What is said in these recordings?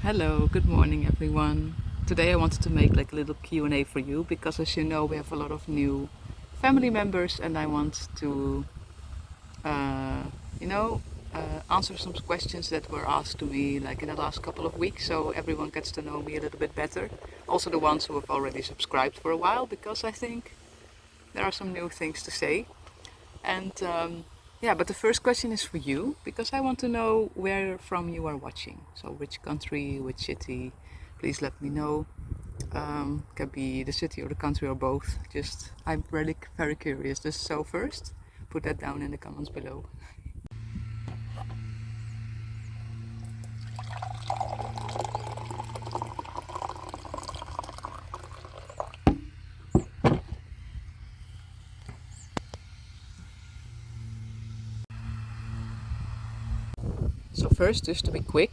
Hello, good morning everyone. Today I wanted to make like a little Q&A for you because as you know we have a lot of new family members and I want to uh, you know answer some questions that were asked to me like in the last couple of weeks so everyone gets to know me a little bit better. Also the ones who have already subscribed for a while because I think there are some new things to say. And yeah, but the first question is for you because I want to know where from you are watching. So which country, which city, please let me know. Can be the city or the country or both. Just I'm really very curious. Just so first, put that down in the comments below. So first, just to be quick,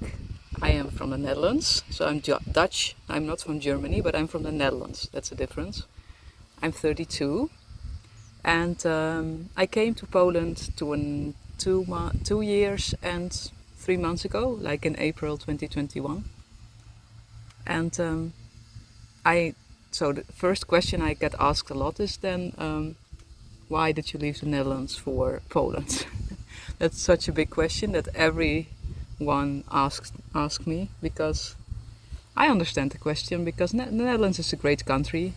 I am from the Netherlands. So I'm Dutch. I'm not from Germany, but I'm from the Netherlands. That's the difference. I'm 32, and I came to Poland 2 years and 3 months ago, like in April 2021. And I so the first question I get asked a lot is then why did you leave the Netherlands for Poland? That's such a big question that everyone asks me because I understand the question because the Netherlands is a great country,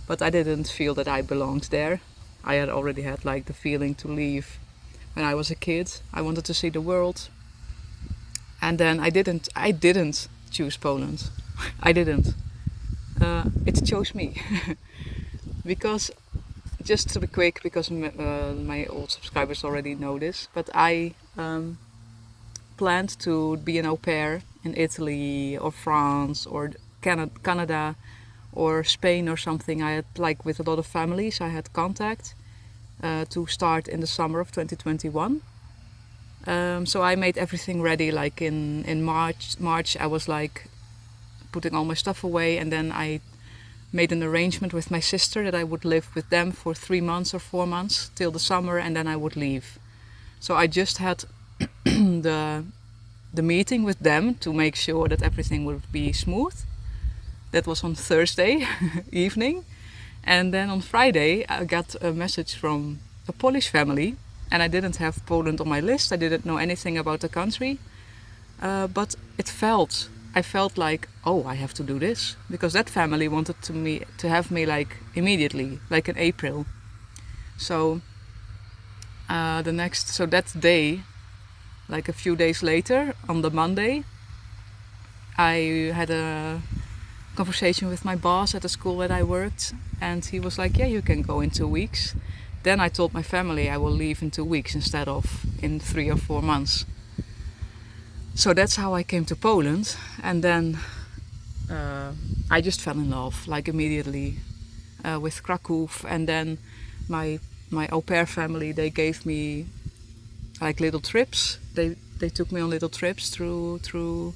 but I didn't feel that I belonged there. I had already had like the feeling to leave when I was a kid. I wanted to see the world, and then I didn't choose Poland. I didn't. It chose me because just to be quick, because my old subscribers already know this, but I planned to be an au pair in Italy or France or Canada or Spain or something. I had like with a lot of families I had contact to start in the summer of 2021. So I made everything ready like in March I was like putting all my stuff away, and then I made an arrangement with my sister that I would live with them for 3 months or 4 months till the summer, and then I would leave. So I just had the meeting with them to make sure that everything would be smooth. That was on Thursday evening, and then on Friday I got a message from a Polish family, and I didn't have Poland on my list. I didn't know anything about the country, but I felt like, oh, I have to do this because that family wanted to have me like immediately, like in April. So that day, like a few days later, on the Monday, I had a conversation with my boss at the school that I worked, and he was like, "Yeah, you can go in 2 weeks." Then I told my family I will leave in 2 weeks instead of in 3 or 4 months. So that's how I came to Poland, and then I just fell in love like immediately with Krakow. And then my au pair family, they gave me like little trips. They took me on little trips through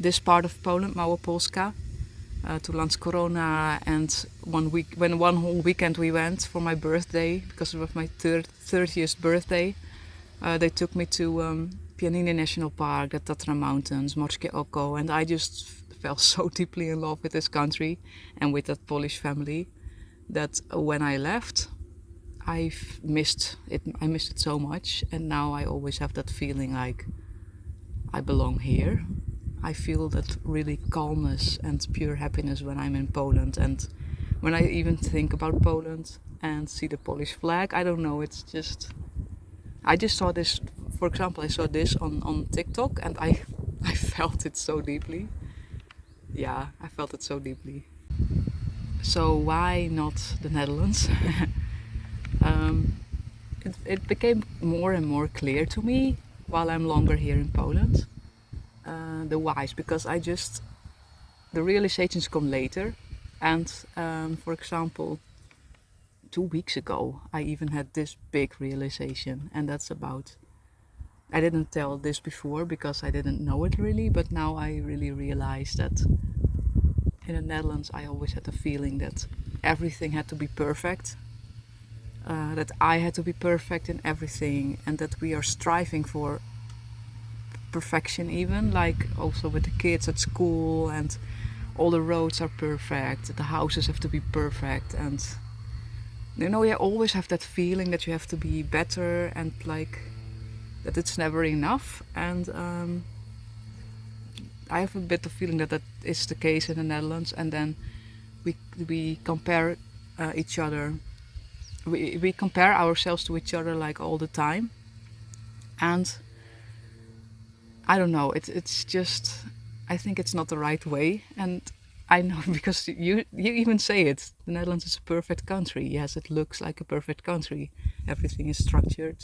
this part of Poland, Małopolska, to Landskrona, and one whole weekend we went for my birthday because it was my 30th birthday. They took me to Pianiny National Park, the Tatra Mountains, Morskie Oko, and I just fell so deeply in love with this country and with that Polish family that when I left, I missed it. I missed it so much, and now I always have that feeling like I belong here. I feel that really calmness and pure happiness when I'm in Poland, and when I even think about Poland and see the Polish flag, I don't know, it's just I just saw this, for example, I saw this on TikTok, and I felt it so deeply. Yeah, I felt it so deeply. So why not the Netherlands? It became more and more clear to me while I'm longer here in Poland. The whys, because the realizations come later. And for example, 2 weeks ago, I even had this big realization, and that's about. I didn't tell this before because I didn't know it really, but now I really realize that in the Netherlands I always had the feeling that everything had to be perfect, that I had to be perfect in everything, and that we are striving for perfection even, like also with the kids at school, and all the roads are perfect, the houses have to be perfect, and you always have that feeling that you have to be better, and like that it's never enough. And I have a bit of feeling that is the case in the Netherlands, and then we compare each other. We compare ourselves to each other like all the time, and I don't know. It's just, I think it's not the right way, and I know because you even say it. The Netherlands is a perfect country. Yes, it looks like a perfect country. Everything is structured.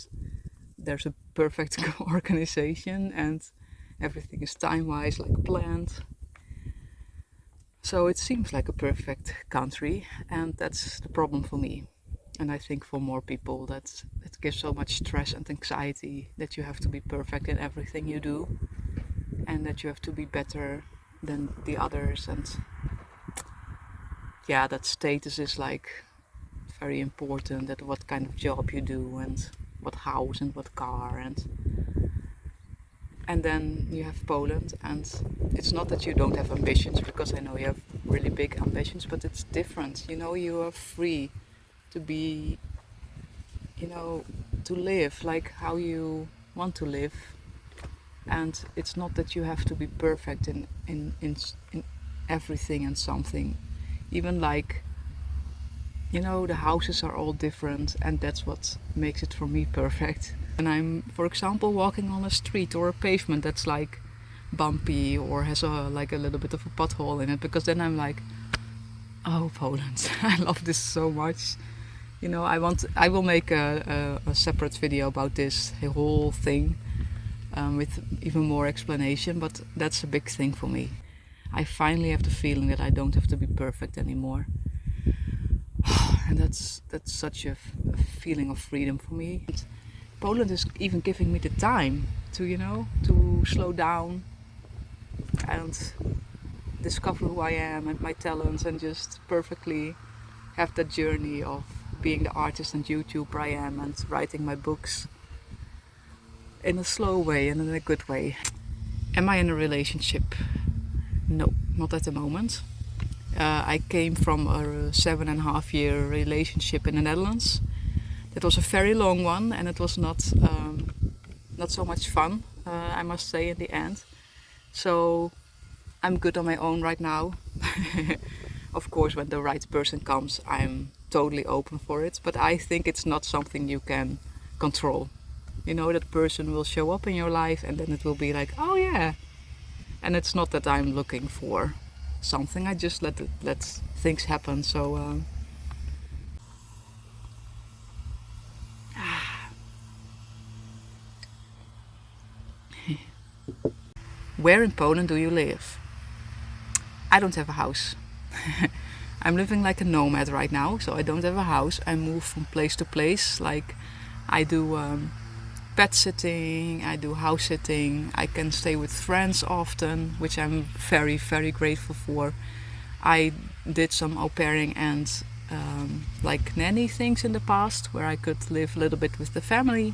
There's a perfect organization, and everything is time-wise like planned. So it seems like a perfect country, and that's the problem for me. And I think for more people that it gives so much stress and anxiety that you have to be perfect in everything you do, and that you have to be better than the others, and yeah, that status is like very important, that what kind of job you do, and what house and what car, and then you have Poland, and it's not that you don't have ambitions, because I know you have really big ambitions, but it's different. You are free to be, to live like how you want to live, and it's not that you have to be perfect in everything and something. Even like, the houses are all different, and that's what makes it for me perfect. And I'm, for example, walking on a street or a pavement that's like bumpy or has like a little bit of a pothole in it, because then I'm like, oh, Poland, I love this so much. I will make a separate video about this whole thing, with even more explanation, but that's a big thing for me. I finally have the feeling that I don't have to be perfect anymore. And that's such a feeling of freedom for me. Poland is even giving me the time to slow down and discover who I am and my talents, and just perfectly have that journey of being the artist and YouTuber I am, and writing my books in a slow way and in a good way. Am I in a relationship? No, not at the moment. I came from a 7.5-year relationship in the Netherlands. It was a very long one, and it was not so much fun, I must say, in the end. So I'm good on my own right now. Of course, when the right person comes, I'm totally open for it. But I think it's not something you can control. That person will show up in your life, and then it will be like, oh yeah. And it's not that I'm looking for something. I just let things happen. So where in Poland do you live? I don't have a house. I'm living like a nomad right now, so I don't have a house. I move from place to place. Like, I do pet sitting, I do house sitting. I can stay with friends often, which I'm very, very grateful for. I did some au pairing and like nanny things in the past, where I could live a little bit with the family.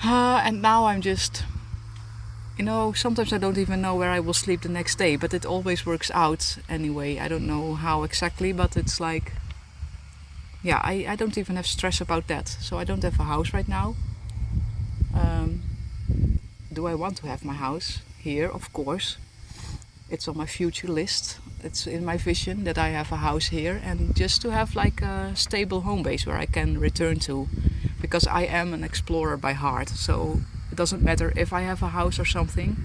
And now I'm just, sometimes I don't even know where I will sleep the next day, but it always works out anyway. I don't know how exactly, but it's like, yeah, I don't even have stress about that. So I don't have a house right now. Do I want to have my house here? Of course. It's on my future list. It's in my vision that I have a house here, and just to have like a stable home base where I can return to, because I am an explorer by heart. So it doesn't matter if I have a house or something,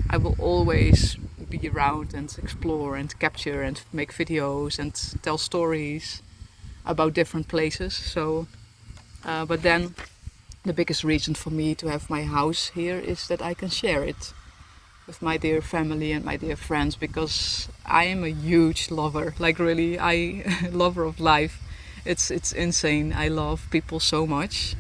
I will always be around and explore and capture and make videos and tell stories about different places. So, but then the biggest reason for me to have my house here is that I can share it with my dear family and my dear friends, because I am a huge lover, like really, lover of life. It's insane. I love people so much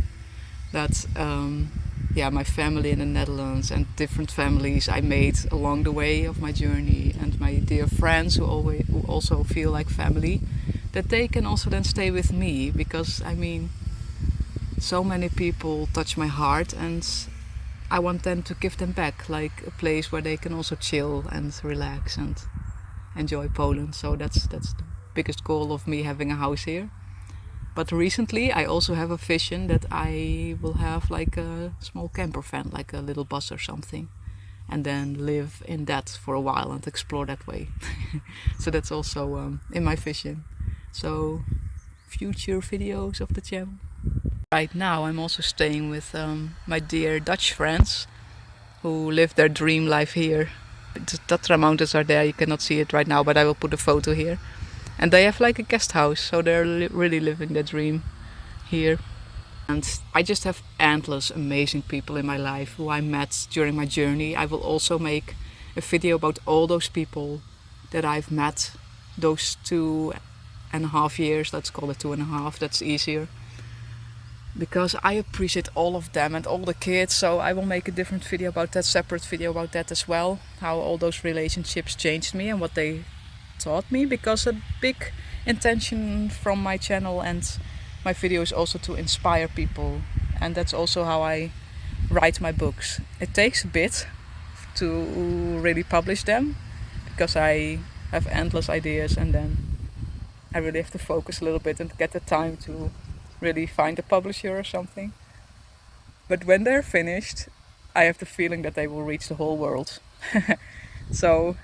that my family in the Netherlands and different families I made along the way of my journey, and my dear friends who also feel like family, that they can also then stay with me, because so many people touch my heart, and I want them to give them back, like a place where they can also chill and relax and enjoy Poland. So that's the biggest goal of me having a house here. But recently I also have a vision that I will have like a small camper van, like a little bus or something, and then live in that for a while and explore that way. So that's also in my vision. So future videos of the channel. Right now I'm also staying with my dear Dutch friends who live their dream life here. The Tatra mountains are there, you cannot see it right now, but I will put a photo here. And they have like a guest house, so they're really living their dream here. And I just have endless amazing people in my life who I met during my journey. I will also make a video about all those people that I've met those 2.5 years, let's call it 2.5, that's easier. Because I appreciate all of them and all the kids, so I will make a different video about that, separate video about that as well. How all those relationships changed me and what they taught me, because a big intention from my channel and my video is also to inspire people, and that's also how I write my books. It takes a bit to really publish them because I have endless ideas, and then I really have to focus a little bit and get the time to really find a publisher or something. But when they're finished, I have the feeling that they will reach the whole world. So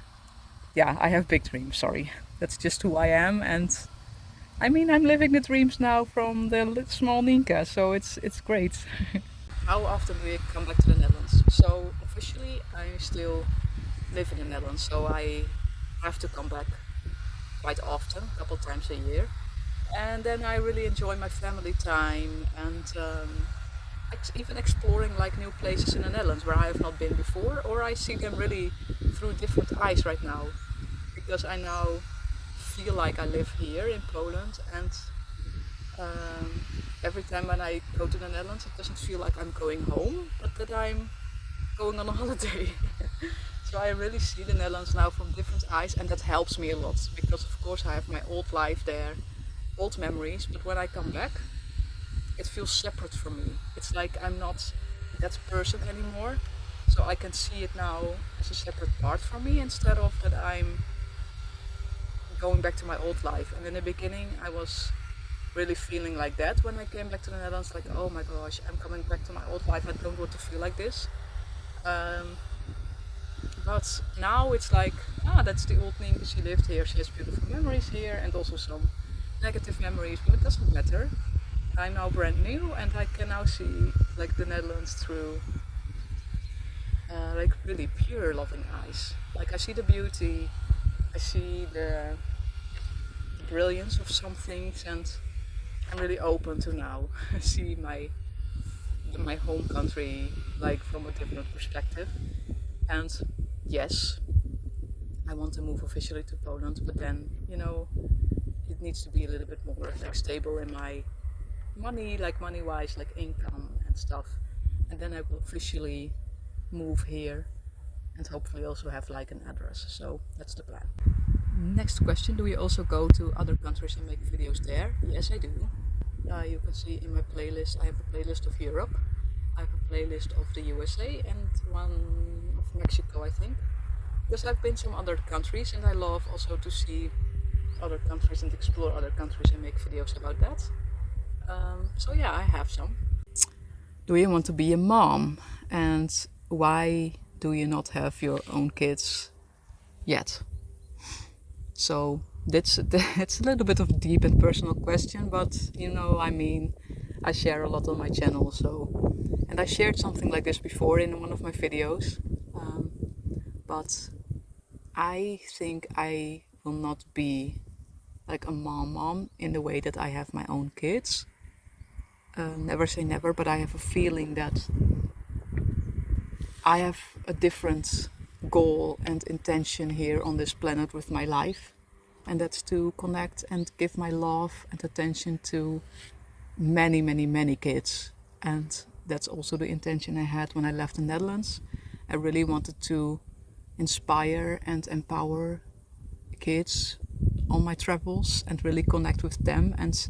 yeah, I have big dreams, sorry. That's just who I am, and I mean, I'm living the dreams now from the small Nynke, so it's great. How often do you come back to the Netherlands? So officially I still live in the Netherlands, so I have to come back quite often, a couple times a year. And then I really enjoy my family time and even exploring like new places in the Netherlands where I have not been before, or I see them really through different eyes right now, because I now feel like I live here in Poland, and every time when I go to the Netherlands it doesn't feel like I'm going home, but that I'm going on a holiday. So I really see the Netherlands now from different eyes, and that helps me a lot, because of course I have my old life there, old memories, but when I come back it feels separate from me. It's like I'm not that person anymore, so I can see it now as a separate part from me, instead of that I'm going back to my old life. And in the beginning I was really feeling like that when I came back to the Netherlands, like, oh my gosh, I'm coming back to my old life, I don't want to feel like this. But now it's like, that's the old Nynke, she lived here, she has beautiful memories here and also some negative memories, but it doesn't matter. I'm now brand new and I can now see like the Netherlands through like really pure loving eyes. Like I see the beauty, I see the brilliance of some things, and I'm really open to now see my home country like from a different perspective. And yes, I want to move officially to Poland, but then, you know, it needs to be a little bit more like stable in my money, like money wise, like income and stuff, and then I will officially move here and hopefully also have like an address. So that's the plan. Next question, do you also go to other countries and make videos there? Yes, I do. You can see in my playlist, I have a playlist of Europe, I have a playlist of the USA and one of Mexico, I think, because I've been some other countries and I love also to see other countries and explore other countries and make videos about that. So yeah, I have some. Do you want to be a mom, and why do you not have your own kids yet? So it's a little bit of a deep and personal question, but you know, I mean, I share a lot on my channel, so, and I shared something like this before in one of my videos, but I think I will not be like a mom in the way that I have my own kids. Never say never, but I have a feeling that I have a different goal and intention here on this planet with my life, and that's to connect and give my love and attention to many kids. And that's also the intention I had when I left the Netherlands. I really wanted to inspire and empower kids on my travels and really connect with them and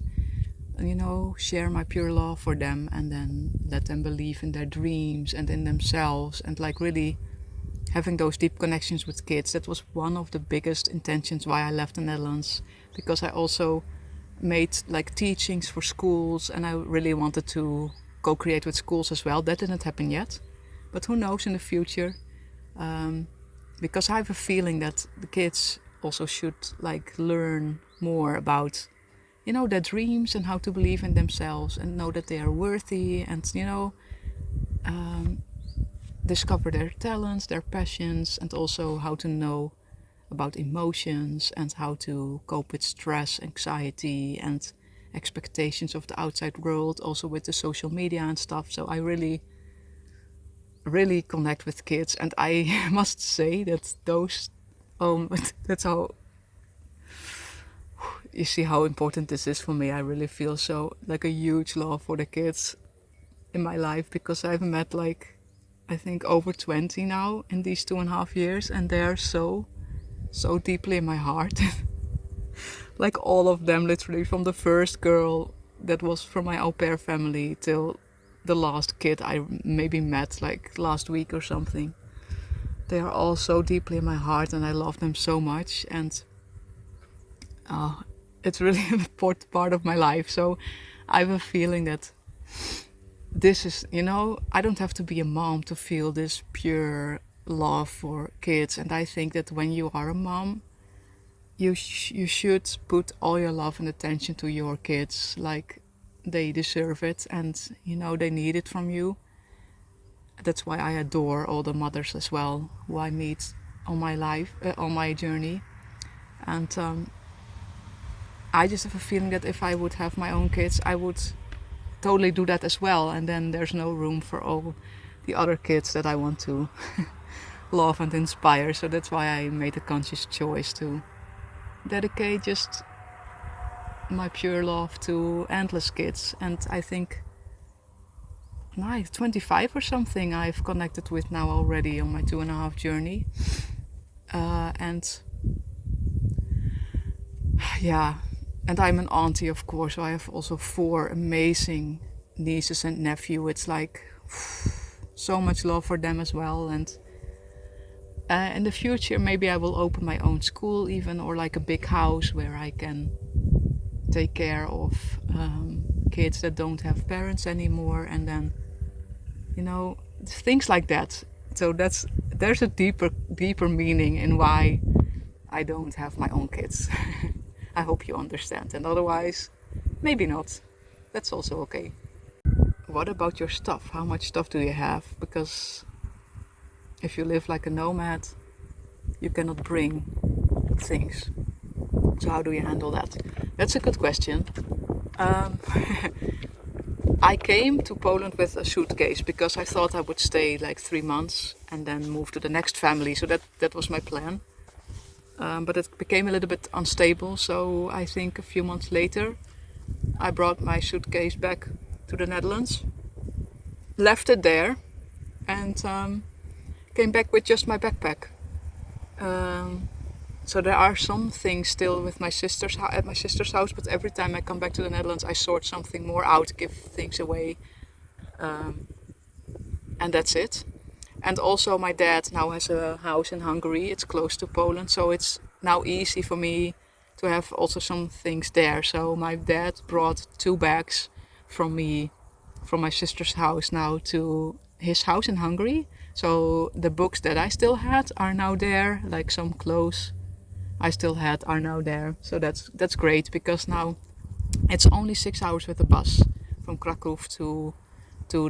share my pure love for them, and then let them believe in their dreams and in themselves, and like really having those deep connections with kids. That was one of the biggest intentions why I left the Netherlands, because I also made like teachings for schools, and I really wanted to co-create with schools as well. That didn't happen yet, but who knows in the future, because I have a feeling that the kids also should like learn more about their dreams and how to believe in themselves and know that they are worthy, and discover their talents, their passions, and also how to know about emotions and how to cope with stress, anxiety, and expectations of the outside world, also with the social media and stuff. So I really, really connect with kids, and I must say that that's how you see how important this is for me. I really feel so like a huge love for the kids in my life, because I've met like I think over 20 now in these 2.5 years, and they're so deeply in my heart. Like all of them, literally, from the first girl that was from my au pair family till the last kid I maybe met like last week or something. They are all so deeply in my heart, and I love them so much, and it's really an important part of my life. So I have a feeling that this is, I don't have to be a mom to feel this pure love for kids. And I think that when you are a mom, you should put all your love and attention to your kids. Like, they deserve it, and they need it from you. That's why I adore all the mothers as well who I meet on my journey. And I just have a feeling that if I would have my own kids, I would totally do that as well. And then there's no room for all the other kids that I want to love and inspire. So that's why I made a conscious choice to dedicate just my pure love to endless kids. And I think 25 or something I've connected with now already on my 2.5 journey. And yeah, and I'm an auntie, of course, so I have also 4 amazing nieces and nephews. It's like so much love for them as well. And in the future, maybe I will open my own school even, or like a big house where I can take care of kids that don't have parents anymore, and then things like that. So there's a deeper meaning in why I don't have my own kids. I hope you understand, and otherwise maybe not. That's also okay. What about your stuff? How much stuff do you have? Because if you live like a nomad, you cannot bring things. So how do you handle that? That's a good question. I came to Poland with a suitcase because I thought I would stay like 3 months and then move to the next family. So that was my plan. But it became a little bit unstable. So I think a few months later, I brought my suitcase back to the Netherlands, left it there, and came back with just my backpack. So there are some things still with at my sister's house, but every time I come back to the Netherlands, I sort something more out, give things away, and that's it. And also my dad now has a house in Hungary. It's close to Poland, so it's now easy for me to have also some things there. So my dad brought 2 bags from my sister's house now to his house in Hungary. So the books that I still had are now there, like some clothes I still had are now there. So that's great, because now it's only 6 hours with the bus from Krakow to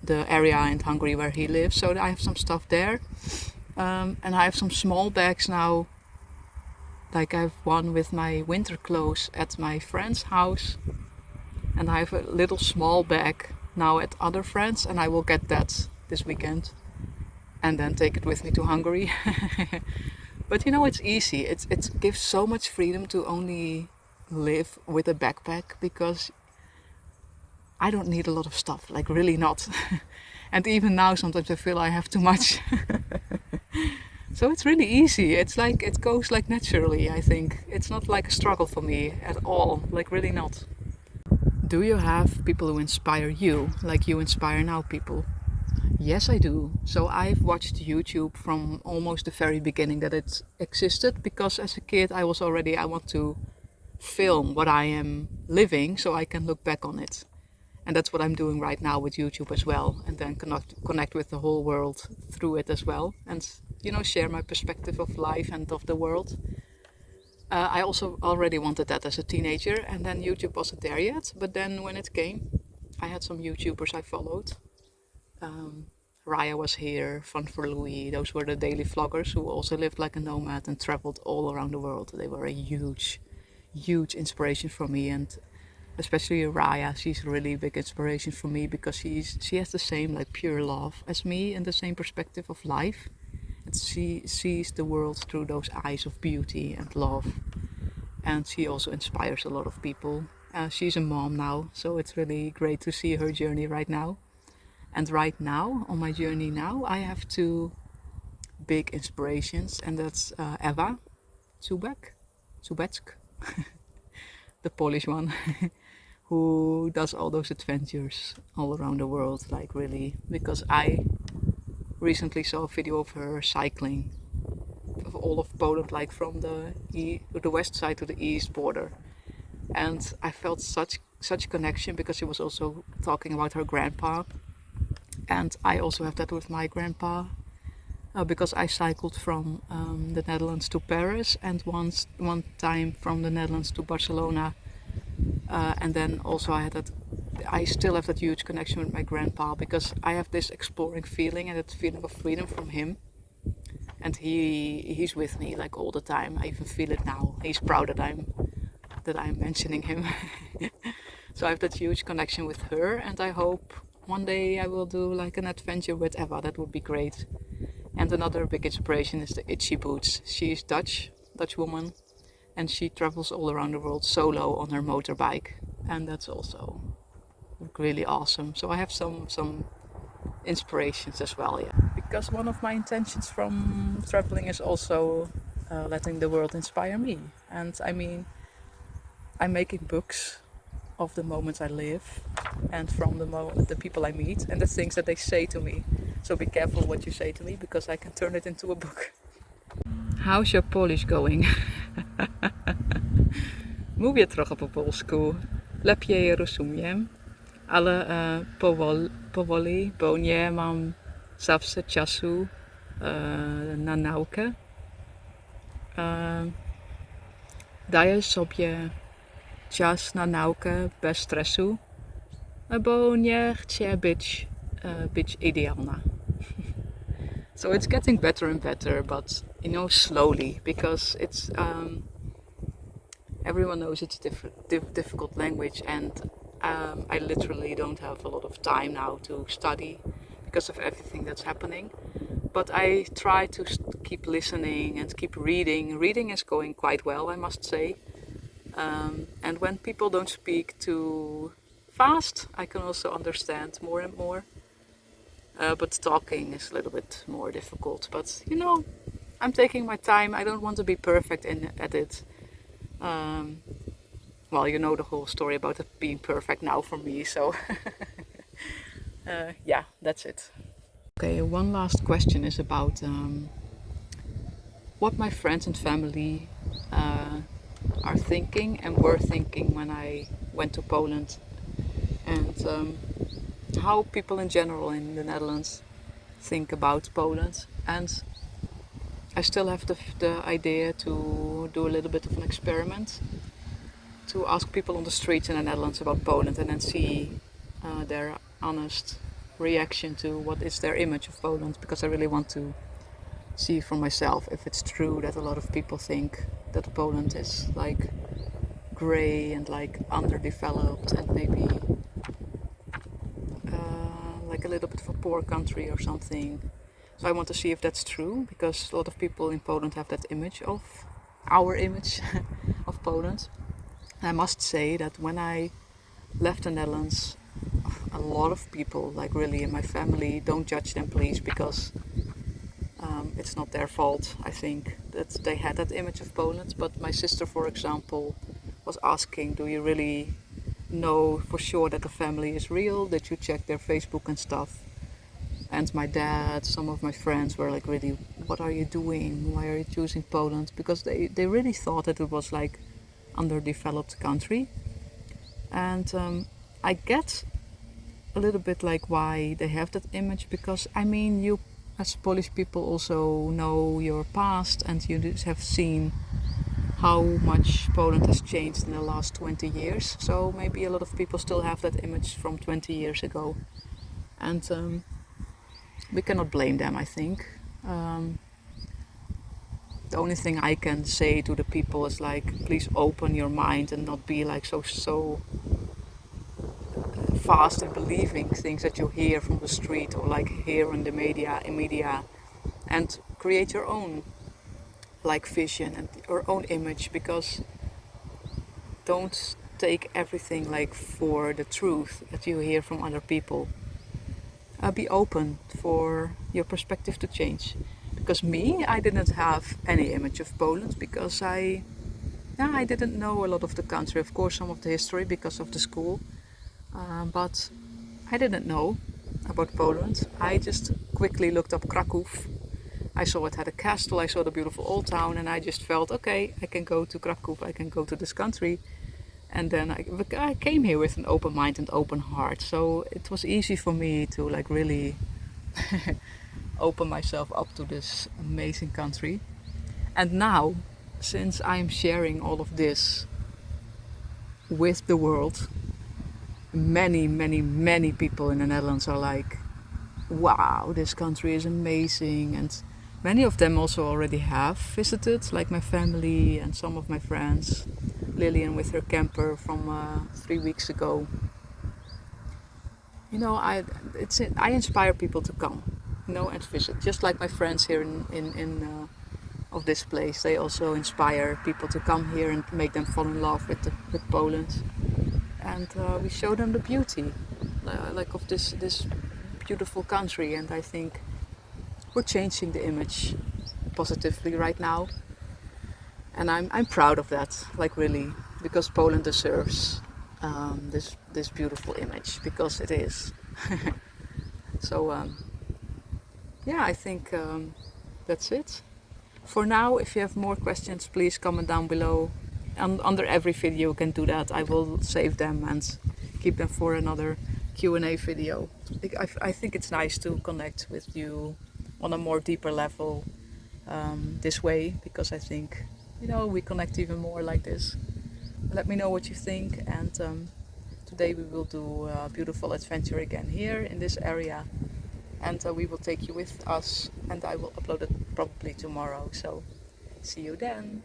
the area in Hungary where he lives. So I have some stuff there, and I have some small bags now. Like I have one with my winter clothes at my friend's house, and I have a little small bag now at other friends, and I will get that this weekend and then take it with me to Hungary. But it's easy. It gives so much freedom to only live with a backpack, because I don't need a lot of stuff, like really not. And even now sometimes I feel I have too much. So it's really easy. It's like it goes like naturally, I think. It's not like a struggle for me at all, like really not. Do you have people who inspire you, like you inspire now people? Yes, I do. So I've watched YouTube from almost the very beginning that it existed, because as a kid I want to film what I am living so I can look back on it. And that's what I'm doing right now with YouTube as well, and then connect with the whole world through it as well, and share my perspective of life and of the world. I also already wanted that as a teenager, and then YouTube wasn't there yet. But then when it came, I had some YouTubers I followed. Raya was here, Fun for Louis. Those were the daily vloggers who also lived like a nomad and traveled all around the world. They were a huge, huge inspiration for me, and especially Raya. She's a really big inspiration for me because she has the same like pure love as me and the same perspective of life. And she sees the world through those eyes of beauty and love. And she also inspires a lot of people. She's a mom now, so it's really great to see her journey right now. And right now, on my journey now, I have two big inspirations, and that's Eva Zubecz, the Polish one, who does all those adventures all around the world, like really, because I recently saw a video of her cycling of all of Poland, like from the west side to the east border, and I felt such connection because she was also talking about her grandpa, and I also have that with my grandpa, because I cycled from the Netherlands to Paris, and one time from the Netherlands to Barcelona, and then also I still have that huge connection with my grandpa because I have this exploring feeling and that feeling of freedom from him, and he's with me like all the time. I even feel it now. He's proud that I'm mentioning him. So I have that huge connection with her, and I hope one day I will do like an adventure with Eva. That would be great. And another big inspiration is the Itchy Boots. She's Dutch woman, and she travels all around the world solo on her motorbike, and that's also really awesome. So I have some inspirations as well, yeah. Because one of my intentions from traveling is also letting the world inspire me. And I mean, I'm making books of the moments I live and from the people I meet and the things that they say to me. So be careful what you say to me because I can turn it into a book. How's your Polish going? Mówię trochę po polsku. Lepiej rozumiem, ale powoli, bo nie mam zawsze czasu na naukę. Daję sobie czas na naukę bez stresu, bo nie chcę być idealna. So it's getting better and better, but slowly, because it's everyone knows it's difficult language, and I literally don't have a lot of time now to study because of everything that's happening. But I try to keep listening and keep reading. Reading is going quite well, I must say. And when people don't speak too fast, I can also understand more and more. But talking is a little bit more difficult. But I'm taking my time. I don't want to be perfect at it. Well, you know the whole story about it being perfect now for me. So yeah, that's it. Okay, one last question is about what my friends and family are thinking and were thinking when I went to Poland, and how people in general in the Netherlands think about Poland. And I still have the idea to do a little bit of an experiment, to ask people on the streets in the Netherlands about Poland and then see their honest reaction to what is their image of Poland, because I really want to see for myself if it's true that a lot of people think that Poland is like grey and like underdeveloped and maybe like a little bit of a poor country or something. So I want to see if that's true, because a lot of people in Poland have that image of our image of Poland. And I must say that when I left the Netherlands, a lot of people, like really in my family, don't judge them please, because it's not their fault. I think that they had that image of Poland, but my sister, for example, was asking, do you really know for sure that the family is real, that you check their Facebook and stuff. And my dad, some of my friends were like, really, what are you doing? Why are you choosing Poland? Because they really thought that it was like underdeveloped country. And I get a little bit like why they have that image, because I mean, you as Polish people also know your past, and you just have seen how much Poland has changed in the last 20 years. So maybe a lot of people still have that image from 20 years ago. And we cannot blame them, I think. The only thing I can say to the people is like, please open your mind and not be like so fast in believing things that you hear from the street or like hear in the media, and create your own like vision and your own image, because don't take everything like for the truth that you hear from other people. Be open for your perspective to change. Because me, I didn't have any image of Poland, because I didn't know a lot of the country. Of course, some of the history because of the school, but I didn't know about Poland. I just quickly looked up Krakow. I saw it had a castle, I saw the beautiful old town, and I just felt, okay, I can go to Krakow, I can go to this country. And then I came here with an open mind and open heart. So it was easy for me to like really open myself up to this amazing country. And now, since I'm sharing all of this with the world, many people in the Netherlands are like, wow, this country is amazing. And many of them also already have visited, like my family and some of my friends. Lillian with her camper from 3 weeks ago. You know, I inspire people to come, you know, and visit. Just like my friends here in of this place, they also inspire people to come here and make them fall in love with Poland. And we show them the beauty, like of this beautiful country. And I think we're changing the image positively right now. And I'm proud of that, like really, because Poland deserves this beautiful image, because it is. So yeah, I think that's it. For now, if you have more questions, please comment down below. Under every video you can do that. I will save them and keep them for another Q&A video. I think it's nice to connect with you on a more deeper level this way, because I think, you know, we connect even more like this. Let me know what you think, and today we will do a beautiful adventure again here in this area, and we will take you with us, and I will upload it probably tomorrow. So see you then.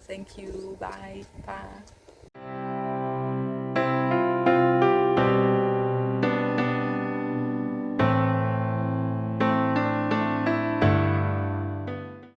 Thank you. Bye. Bye.